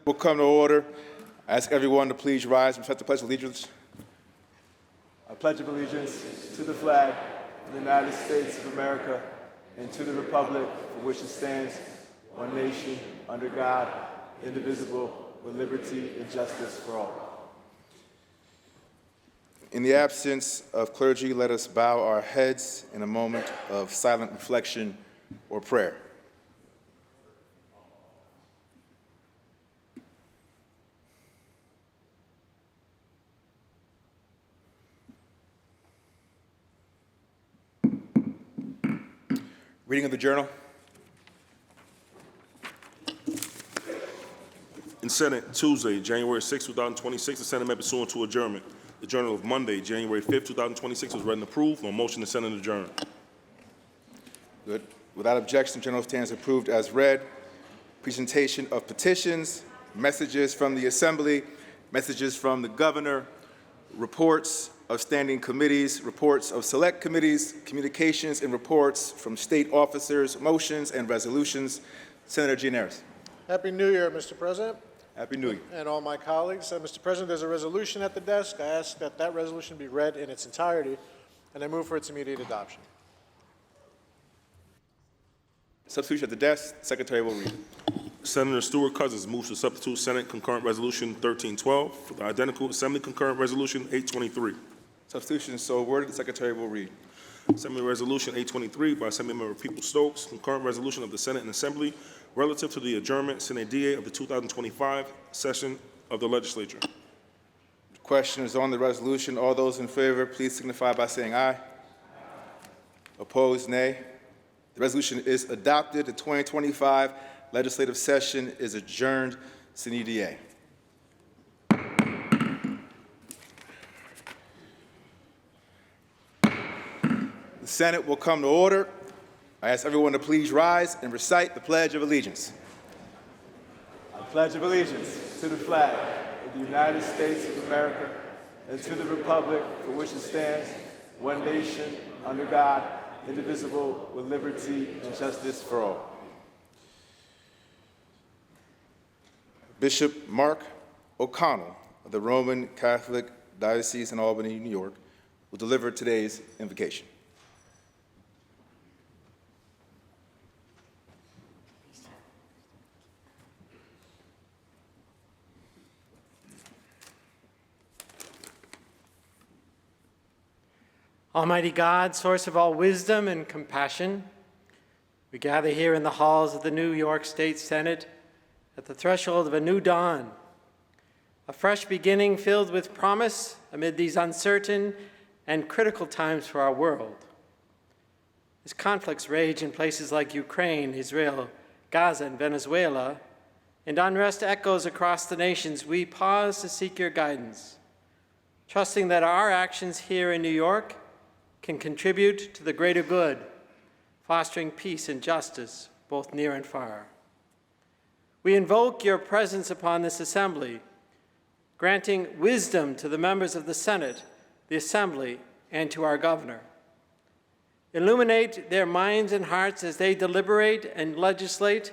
will come to order. I ask everyone to please rise and recite the Pledge of Allegiance. I pledge of allegiance to the flag of the United States of America and to the republic for which it stands, one nation, under God, indivisible, with liberty and justice for all. In the absence of clergy, let us bow our heads in a moment of silent reflection or prayer. Reading of the journal. In Senate, Tuesday, January 6, 2026, the Senate met pursuant to adjournment. The journal of Monday, January 5, 2026, was read and approved. On motion, the Senate adjourned. Good. Without objection, the journal stands approved as read. Presentation of petitions, messages from the Assembly, messages from the Governor, reports of standing committees, reports of select committees, communications and reports from state officers, motions and resolutions. Senator Gianaris. Happy New Year, Mr. President. Happy New Year. And all my colleagues. Mr. President, there's a resolution at the desk. I ask that that resolution be read in its entirety, and I move for its immediate adoption. Substitution at the desk. Secretary will read. Senator Stuart Cousins moves to substitute Senate Concurrent Resolution 1312 for the identical Assembly Concurrent Resolution 823. Substitution is so worded. The Secretary will read. Assembly Resolution 823 by Assemblymember Peoples-Stokes, concurrent resolution of the Senate and Assembly relative to the adjournment sine die of the 2025 session of the legislature. The question is on the resolution. All those in favor, please signify by saying aye. Opposed, nay. The resolution is adopted. The 2025 legislative session is adjourned sine die. The Senate will come to order. I ask everyone to please rise and recite the Pledge of Allegiance. I pledge of allegiance to the flag of the United States of America and to the republic for which it stands, one nation, under God, indivisible, with liberty and justice for all. Bishop Mark O'Connell of the Roman Catholic Diocese in Albany, New York, will deliver today's invocation. Almighty God, source of all wisdom and compassion, we gather here in the halls of the New York State Senate at the threshold of a new dawn, a fresh beginning filled with promise amid these uncertain and critical times for our world. As conflicts rage in places like Ukraine, Israel, Gaza, and Venezuela, and unrest echoes across the nations, we pause to seek your guidance, trusting that our actions here in New York can contribute to the greater good, fostering peace and justice both near and far. We invoke your presence upon this assembly, granting wisdom to the members of the Senate, the Assembly, and to our governor. Illuminate their minds and hearts as they deliberate and legislate,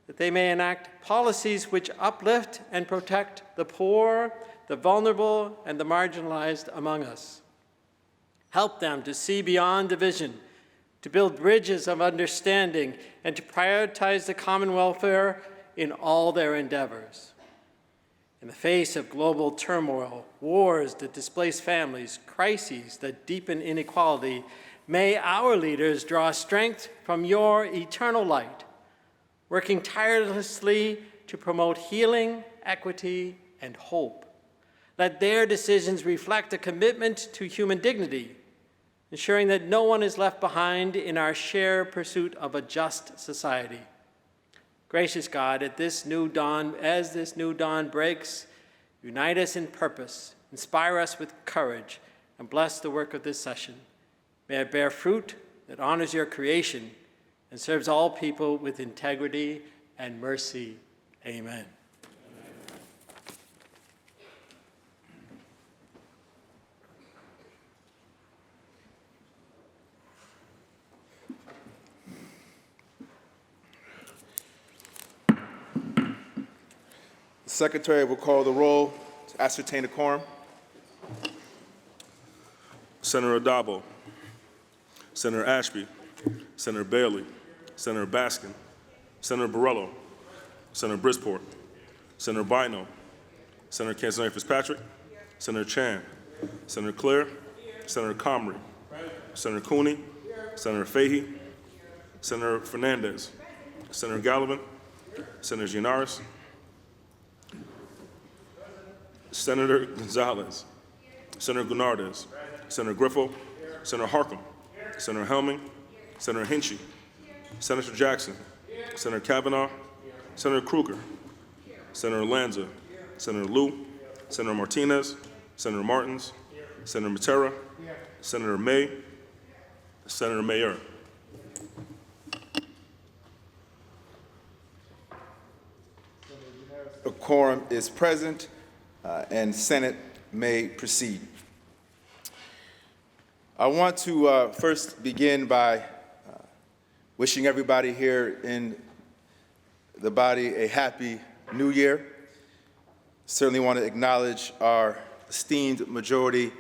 that they may enact policies which uplift and protect the poor, the vulnerable, and the marginalized among us. Help them to see beyond division, to build bridges of understanding, and to prioritize the common welfare in all their endeavors. In the face of global turmoil, wars that displace families, crises that deepen inequality, may our leaders draw strength from your eternal light, working tirelessly to promote healing, equity, and hope. Let their decisions reflect a commitment to human dignity, ensuring that no one is left behind in our shared pursuit of a just society. Gracious God, as this new dawn breaks, unite us in purpose, inspire us with courage, and bless the work of this session. May it bear fruit that honors your creation and serves all people with integrity and mercy. Amen. Secretary will call the roll to ascertain the quorum. Senator Adabo, Senator Ashby, Senator Bailey, Senator Baskin, Senator Borrello, Senator Brisport, Senator Bino, Senator Canzone Fitzpatrick, Senator Chan, Senator Claire, Senator Comrie, Senator Cooney, Senator Fahey, Senator Fernandez, Senator Gallivan, Senator Gianaris, Senator Gonzalez, Senator Gunardez, Senator Griffo, Senator Harkin, Senator Helming, Senator Hinchy, Senator Jackson, Senator Kavanaugh, Senator Kruger, Senator Lanza, Senator Liu, Senator Martinez, Senator Martins, Senator Matera, Senator May, Senator Mayer. A quorum is present, and Senate may proceed. I want to first begin by wishing everybody here in the body a happy new year. Certainly want to acknowledge our esteemed Majority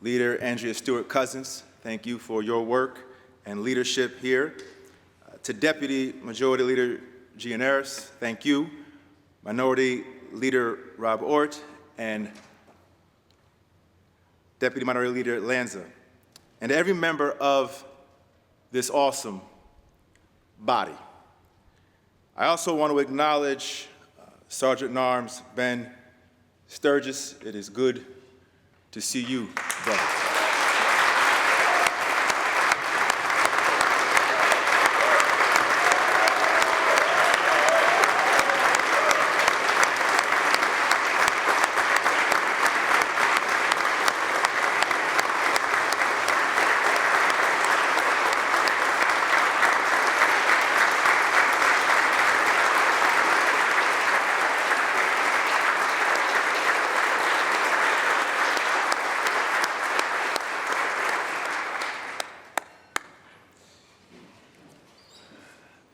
Leader Andrea Stewart-Cousins. Thank you for your work and leadership here. To Deputy Majority Leader Gianaris, thank you. Minority Leader Rob Ort and Deputy Minority Leader Lanza, and every member of this awesome body. I also want to acknowledge Sergeant in Arms Ben Sturgis. It is good to see you, brother.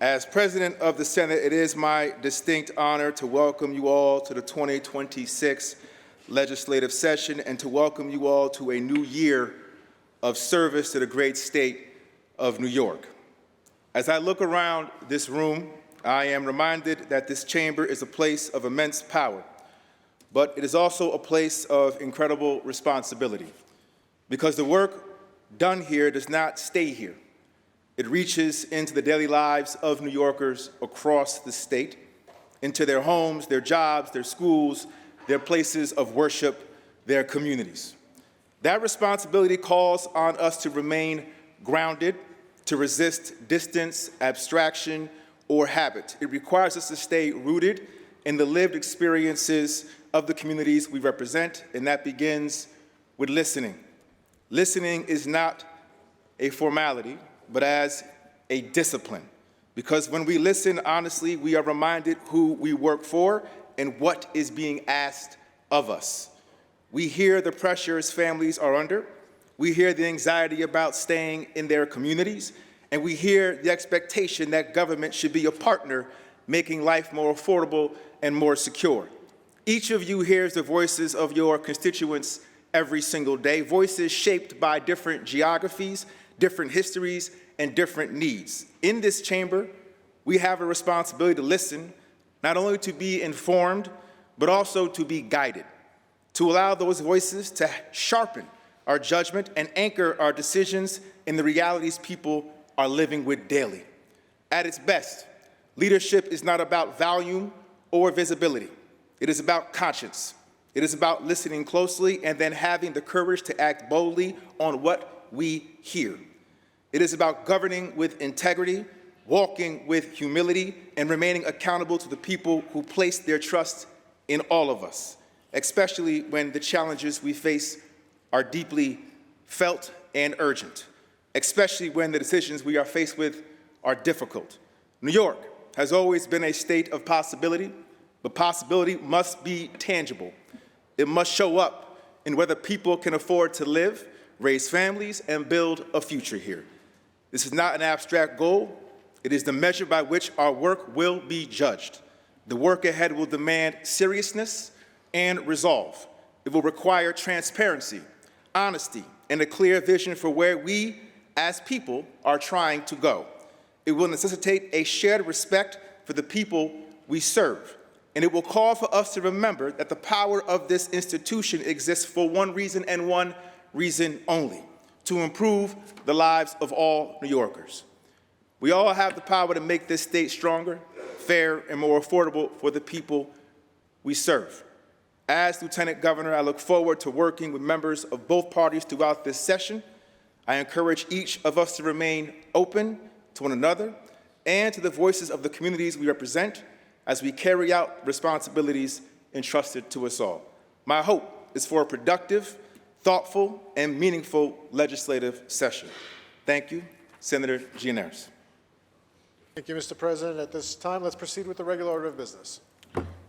As President of the Senate, it is my distinct honor to welcome you all to the 2026 legislative session and to welcome you all to a new year of service to the great state of New York. As I look around this room, I am reminded that this chamber is a place of immense power, but it is also a place of incredible responsibility, because the work done here does not stay here. It reaches into the daily lives of New Yorkers across the state, into their homes, their jobs, their schools, their places of worship, their communities. That responsibility calls on us to remain grounded, to resist distance, abstraction, or habit. It requires us to stay rooted in the lived experiences of the communities we represent, and that begins with listening. Listening is not a formality, but as a discipline. Because when we listen honestly, we are reminded who we work for and what is being asked of us. We hear the pressures families are under. We hear the anxiety about staying in their communities. And we hear the expectation that government should be a partner, making life more affordable and more secure. Each of you hears the voices of your constituents every single day, voices shaped by different geographies, different histories, and different needs. In this chamber, we have a responsibility to listen, not only to be informed, but also to be guided, to allow those voices to sharpen our judgment and anchor our decisions in the realities people are living with daily. At its best, leadership is not about volume or visibility. It is about conscience. It is about listening closely and then having the courage to act boldly on what we hear. It is about governing with integrity, walking with humility, and remaining accountable to the people who place their trust in all of us, especially when the challenges we face are deeply felt and urgent, especially when the decisions we are faced with are difficult. New York has always been a state of possibility, but possibility must be tangible. It must show up in whether people can afford to live, raise families, and build a future here. This is not an abstract goal. It is the measure by which our work will be judged. The work ahead will demand seriousness and resolve. It will require transparency, honesty, and a clear vision for where we, as people, are trying to go. It will necessitate a shared respect for the people we serve, and it will call for us to remember that the power of this institution exists for one reason and one reason only: to improve the lives of all New Yorkers. We all have the power to make this state stronger, fair, and more affordable for the people we serve. As Lieutenant Governor, I look forward to working with members of both parties throughout this session. I encourage each of us to remain open to one another and to the voices of the communities we represent as we carry out responsibilities entrusted to us all. My hope is for a productive, thoughtful, and meaningful legislative session. Thank you, Senator Gianaris. Thank you, Mr. President. At this time, let's proceed with the regular order of business.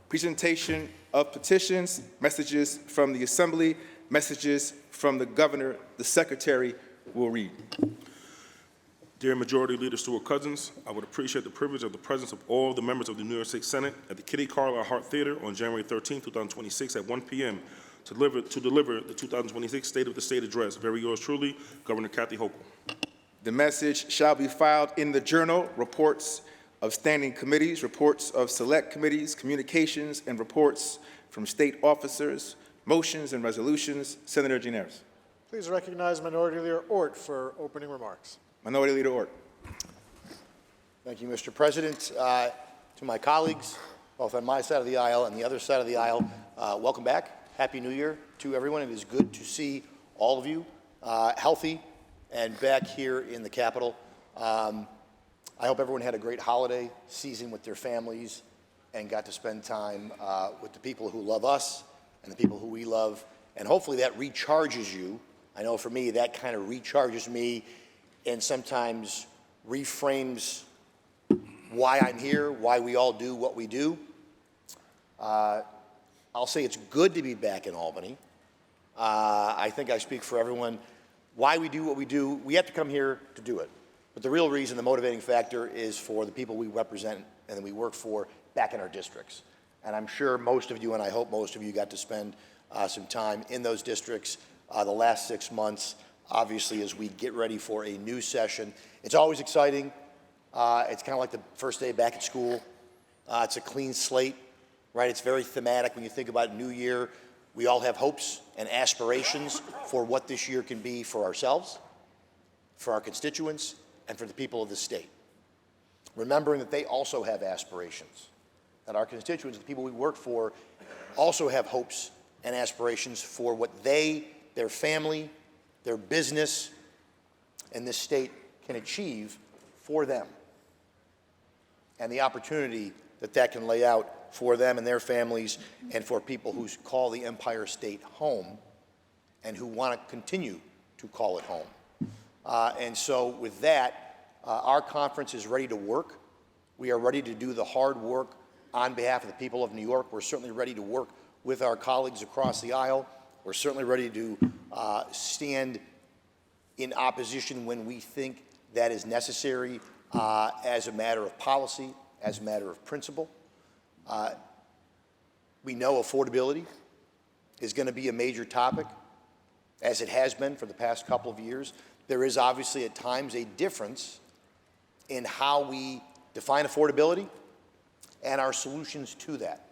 Presentation of petitions, messages from the Assembly, messages from the Governor. The Secretary will read. Dear Majority Leader Stuart Cousins, I would appreciate the privilege of the presence of all the members of the New York State Senate at the Kitty Carlisle Hart Theater on January 13, 2026 at 1 p.m. to deliver the 2026 State of the State Address. Very yours truly, Governor Kathy Hochul. The message shall be filed in the Journal, reports of standing committees, reports of select committees, communications, and reports from state officers, motions and resolutions. Senator Gianaris. Please recognize Minority Leader Ort for opening remarks. Minority Leader Ort. Thank you, Mr. President. To my colleagues, both on my side of the aisle and the other side of the aisle, welcome back. Happy New Year to everyone. It is good to see all of you healthy and back here in the Capitol. I hope everyone had a great holiday season with their families and got to spend time with the people who love us and the people who we love. And hopefully that recharges you. I know for me, that kind of recharges me and sometimes reframes why I'm here, why we all do what we do. I'll say it's good to be back in Albany. I think I speak for everyone. Why we do what we do, we have to come here to do it. But the real reason, the motivating factor, is for the people we represent and that we work for back in our districts. And I'm sure most of you, and I hope most of you, got to spend some time in those districts the last 6 months, obviously, as we get ready for a new session. It's always exciting. It's kind of like the first day back at school. It's a clean slate, right? It's very thematic when you think about New Year. We all have hopes and aspirations for what this year can be for ourselves, for our constituents, and for the people of the state. Remembering that they also have aspirations, that our constituents, the people we work for, also have hopes and aspirations for what they, their family, their business, and this state can achieve for them, and the opportunity that that can lay out for them and their families and for people who call the Empire State home and who want to continue to call it home. And so with that, our conference is ready to work. We are ready to do the hard work on behalf of the people of New York. We're certainly ready to work with our colleagues across the aisle. We're certainly ready to stand in opposition when we think that is necessary as a matter of policy, as a matter of principle. We know affordability is going to be a major topic, as it has been for the past couple of years. There is obviously at times a difference in how we define affordability and our solutions to that.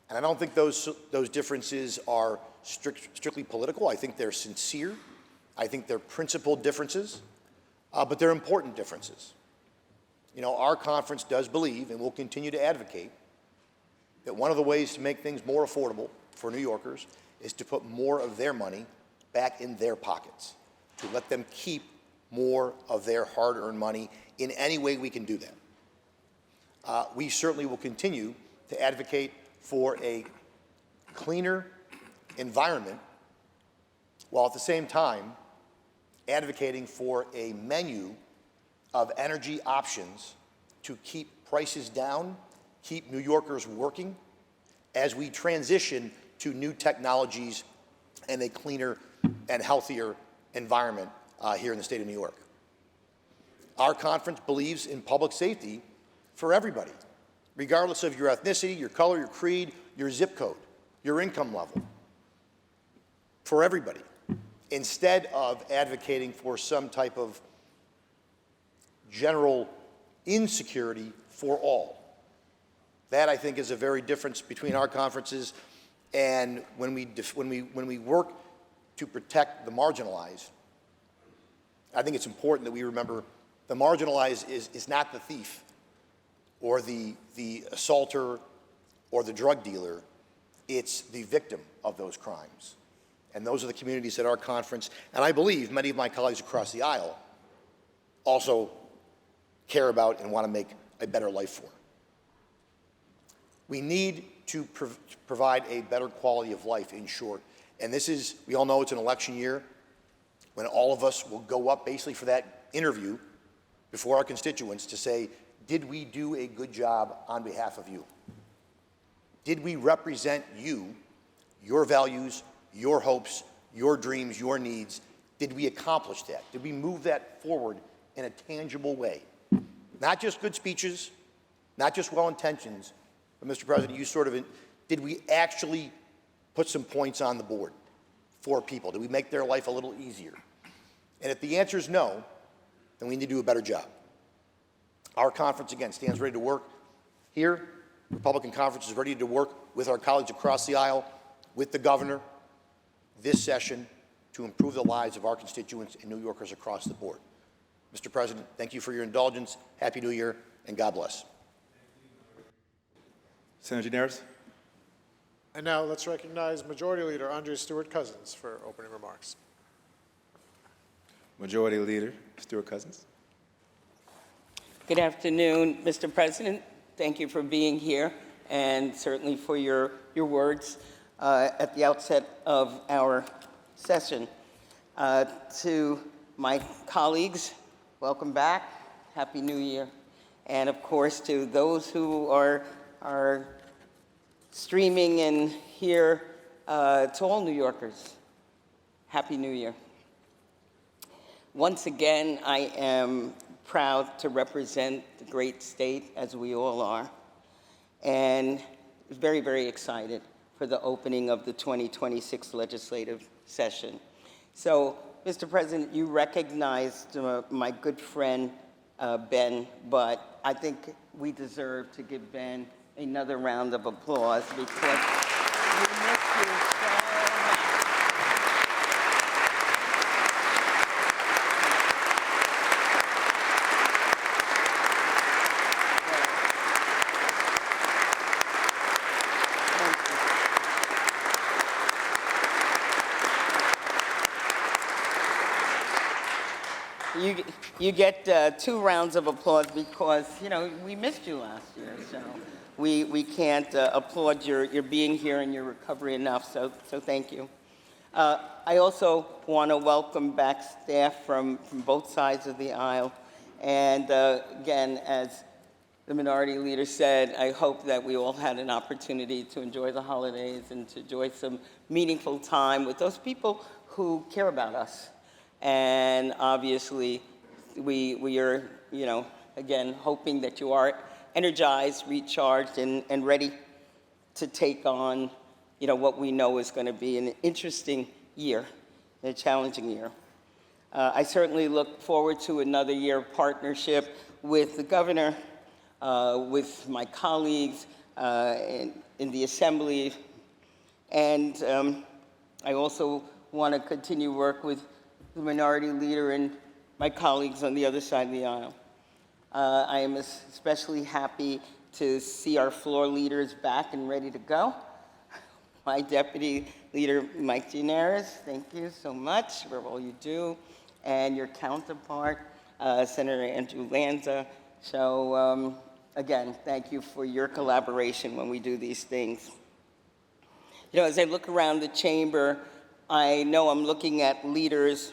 And I don't think those differences are strictly political. I think they're sincere. I think they're principled differences, but they're important differences. You know, our conference does believe, and will continue to advocate, that one of the ways to make things more affordable for New Yorkers is to put more of their money back in their pockets, to let them keep more of their hard-earned money in any way we can do that. We certainly will continue to advocate for a cleaner environment, while at the same time advocating for a menu of energy options to keep prices down, keep New Yorkers working as we transition to new technologies and a cleaner and healthier environment here in the state of New York. Our conference believes in public safety for everybody, regardless of your ethnicity, your color, your creed, your zip code, your income level, for everybody, instead of advocating for some type of general insecurity for all. That, I think, is a very difference between our conferences and when we work to protect the marginalized. I think it's important that we remember the marginalized is not the thief or the assaulter or the drug dealer. It's the victim of those crimes. And those are the communities at our conference, and I believe many of my colleagues across the aisle also care about and want to make a better life for. We need to provide a better quality of life, in short. And this is, we all know it's an election year when all of us will go up basically for that interview before our constituents to say, did we do a good job on behalf of you? Did we represent you, your values, your hopes, your dreams, your needs? Did we accomplish that? Did we move that forward in a tangible way? Not just good speeches, not just well-intentions, but Mr. President, you did we actually put some points on the board for people? Did we make their life a little easier? And if the answer is no, then we need to do a better job. Our conference, again, stands ready to work here. Republican Conference is ready to work with our colleagues across the aisle, with the governor, this session, to improve the lives of our constituents and New Yorkers across the board. Mr. President, thank you for your indulgence. Happy New Year, and God bless. Senator Gianaris. And now let's recognize Majority Leader Andrea Stewart-Cousins for opening remarks. Majority Leader Stewart-Cousins. Good afternoon, Mr. President. Thank you for being here and certainly for your words at the outset of our session. To my colleagues, welcome back. Happy New Year. And of course, to those who are streaming and here, to all New Yorkers, Happy New Year. Once again, I am proud to represent the great state, as we all are, and very, very excited for the opening of the 2026 legislative session. So, Mr. President, you recognized my good friend, Ben, but I think we deserve to give Ben another round of applause because we miss you so much. You get 2 rounds of applause because, we missed you last year, so we can't applaud your being here and your recovery enough, so thank you. I also want to welcome back staff from both sides of the aisle, and again, as the Minority Leader said, I hope that we all had an opportunity to enjoy the holidays and to enjoy some meaningful time with those people who care about us. And obviously, we are, again, hoping that you are energized, recharged, and ready to take on, what we know is going to be an interesting year, a challenging year. I certainly look forward to another year of partnership with the governor, with my colleagues in the Assembly, and I also want to continue work with the Minority Leader and my colleagues on the other side of the aisle. I am especially happy to see our floor leaders back and ready to go. My Deputy Leader, Mike Gianaris, thank you so much for all you do, and your counterpart, Senator Andrew Lanza. So, again, thank you for your collaboration when we do these things. As I look around the chamber, I know I'm looking at leaders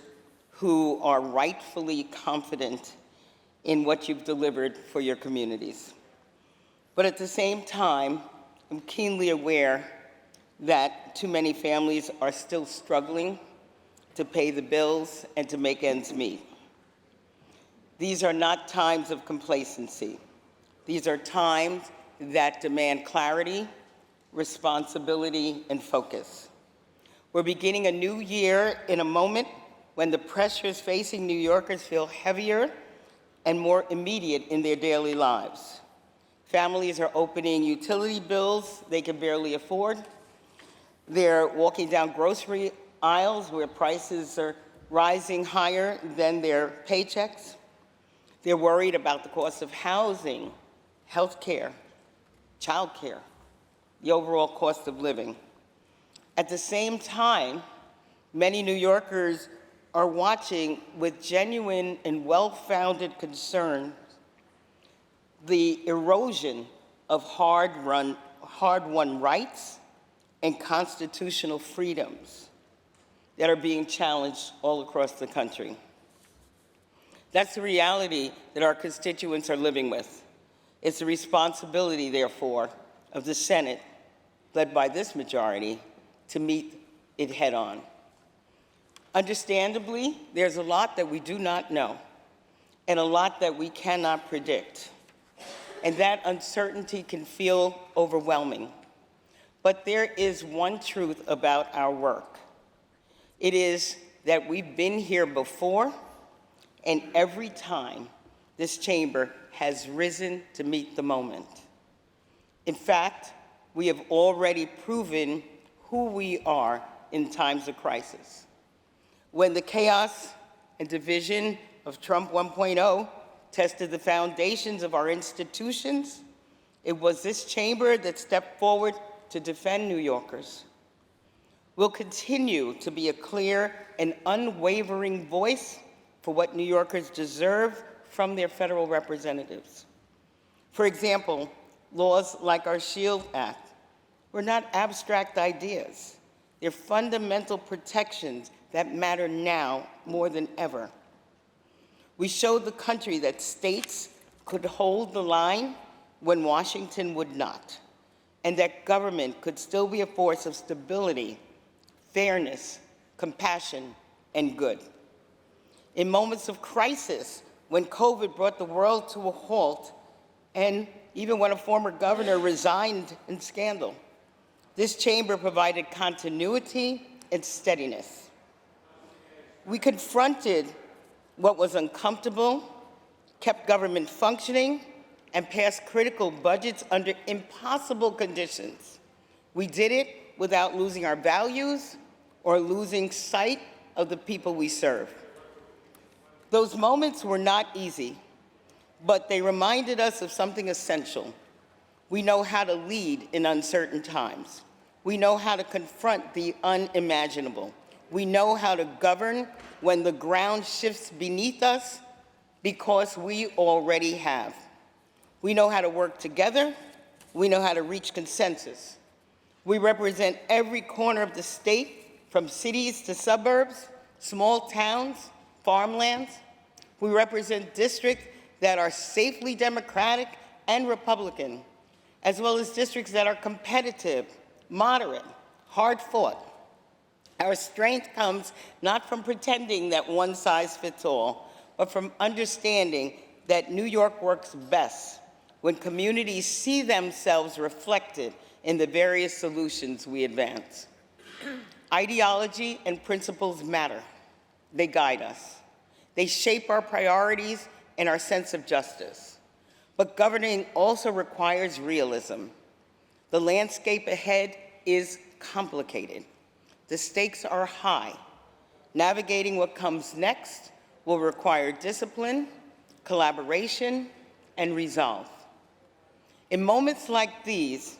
who are rightfully confident in what you've delivered for your communities. But at the same time, I'm keenly aware that too many families are still struggling to pay the bills and to make ends meet. These are not times of complacency. These are times that demand clarity, responsibility, and focus. We're beginning a new year in a moment when the pressures facing New Yorkers feel heavier and more immediate in their daily lives. Families are opening utility bills they can barely afford. They're walking down grocery aisles where prices are rising higher than their paychecks. They're worried about the cost of housing, health care, child care, the overall cost of living. At the same time, many New Yorkers are watching with genuine and well-founded concern the erosion of hard-won rights and constitutional freedoms that are being challenged all across the country. That's the reality that our constituents are living with. It's the responsibility, therefore, of the Senate, led by this majority, to meet it head-on. Understandably, there's a lot that we do not know and a lot that we cannot predict. And that uncertainty can feel overwhelming. But there is one truth about our work. It is that we've been here before, and every time this chamber has risen to meet the moment. In fact, we have already proven who we are in times of crisis. When the chaos and division of Trump 1.0 tested the foundations of our institutions, it was this chamber that stepped forward to defend New Yorkers. We'll continue to be a clear and unwavering voice for what New Yorkers deserve from their federal representatives. For example, laws like our SHIELD Act were not abstract ideas. They're fundamental protections that matter now more than ever. We showed the country that states could hold the line when Washington would not, and that government could still be a force of stability, fairness, compassion, and good. In moments of crisis, when COVID brought the world to a halt, and even when a former governor resigned in scandal, this chamber provided continuity and steadiness. We confronted what was uncomfortable, kept government functioning, and passed critical budgets under impossible conditions. We did it without losing our values or losing sight of the people we serve. Those moments were not easy, but they reminded us of something essential. We know how to lead in uncertain times. We know how to confront the unimaginable. We know how to govern when the ground shifts beneath us because we already have. We know how to work together. We know how to reach consensus. We represent every corner of the state, from cities to suburbs, small towns, farmlands. We represent districts that are safely Democratic and Republican, as well as districts that are competitive, moderate, hard-fought. Our strength comes not from pretending that one size fits all, but from understanding that New York works best when communities see themselves reflected in the various solutions we advance. Ideology and principles matter. They guide us. They shape our priorities and our sense of justice. But governing also requires realism. The landscape ahead is complicated. The stakes are high. Navigating what comes next will require discipline, collaboration, and resolve. In moments like these,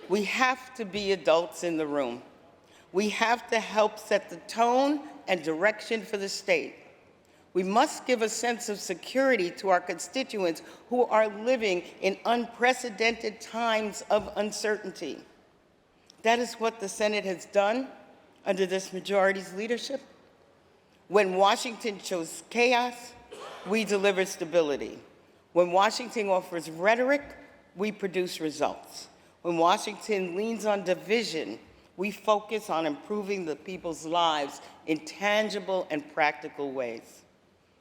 we have to be adults in the room. We have to help set the tone and direction for the state. We must give a sense of security to our constituents who are living in unprecedented times of uncertainty. That is what the Senate has done under this majority's leadership. When Washington chose chaos, we deliver stability. When Washington offers rhetoric, we produce results. When Washington leans on division, we focus on improving the people's lives in tangible and practical ways.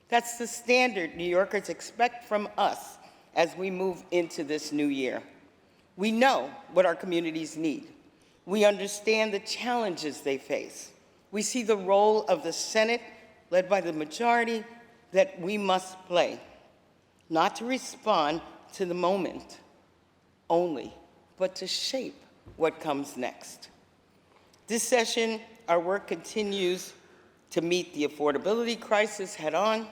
That's the standard New Yorkers expect from us as we move into this new year. We know what our communities need. We understand the challenges they face. We see the role of the Senate, led by the majority, that we must play, not to respond to the moment only, but to shape what comes next. This session, our work continues to meet the affordability crisis head-on.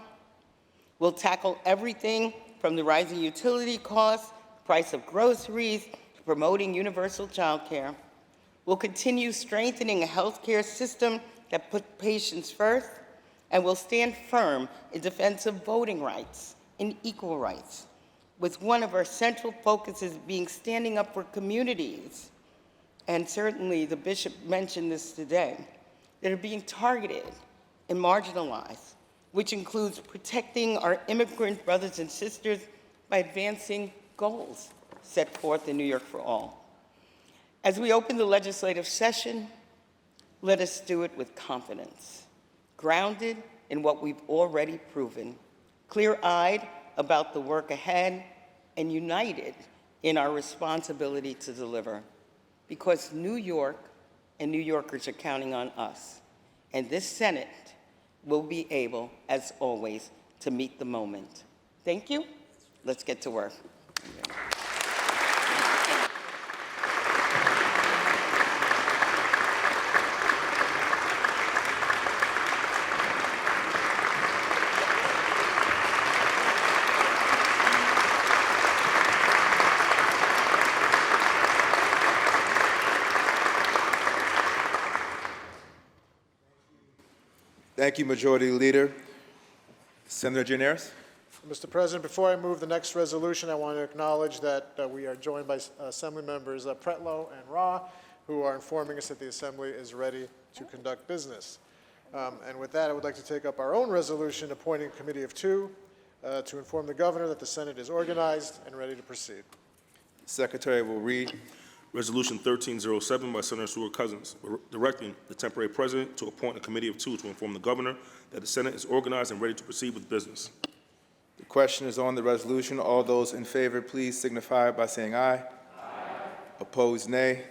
We'll tackle everything from the rising utility costs, price of groceries, to promoting universal childcare. We'll continue strengthening a healthcare system that puts patients first, and we'll stand firm in defense of voting rights and equal rights, with one of our central focuses being standing up for communities, and certainly the bishop mentioned this today, that are being targeted and marginalized, which includes protecting our immigrant brothers and sisters by advancing goals set forth in New York for All. As we open the legislative session, let us do it with confidence, grounded in what we've already proven, clear-eyed about the work ahead, and united in our responsibility to deliver. Because New York and New Yorkers are counting on us, and this Senate will be able, as always, to meet the moment. Thank you. Let's get to work. Thank you, Majority Leader. Senator Gianaris. Mr. President, before I move the next resolution, I want to acknowledge that we are joined by Assembly members Pretlow and Rah, who are informing us that the Assembly is ready to conduct business. And with that, I would like to take up our own resolution appointing a committee of two to inform the governor that the Senate is organized and ready to proceed. Secretary will read. Resolution 1307 by Senator Stewart Cousins, directing the temporary president to appoint a committee of two to inform the governor that the Senate is organized and ready to proceed with business. The question is on the resolution. All those in favor, please signify by saying aye. Aye. Opposed, nay.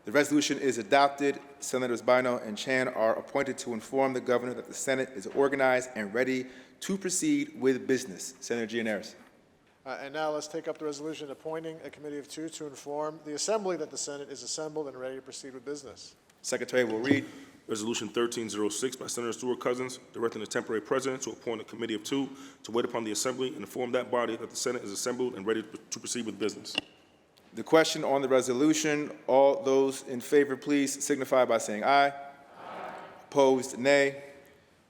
The resolution is adopted. Senators Bino and Chan are appointed to inform the governor that the Senate is organized and ready to proceed with business. Senator Gianaris. And now let's take up the resolution appointing a committee of two to inform the Assembly that the Senate is assembled and ready to proceed with business. Secretary will read. Resolution 1306 by Senator Stewart Cousins, directing the temporary president to appoint a committee of two to wait upon the Assembly and inform that body that the Senate is assembled and ready to proceed with business. The question on the resolution, all those in favor, please signify by saying aye. Aye. Opposed, nay.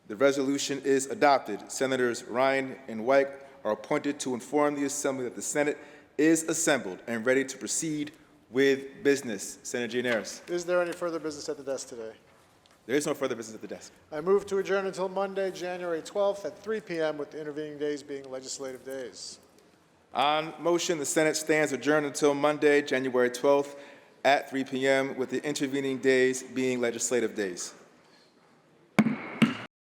The resolution is adopted. Senators Ryan and White are appointed to inform the Assembly that the Senate is assembled and ready to proceed with business. Senator Gianaris. Is there any further business at the desk today? There is no further business at the desk. I move to adjourn until Monday, January 12th at 3 p.m., with the intervening days being legislative days. On motion, the Senate stands adjourned until Monday, January 12th at 3 p.m., with the intervening days being legislative days.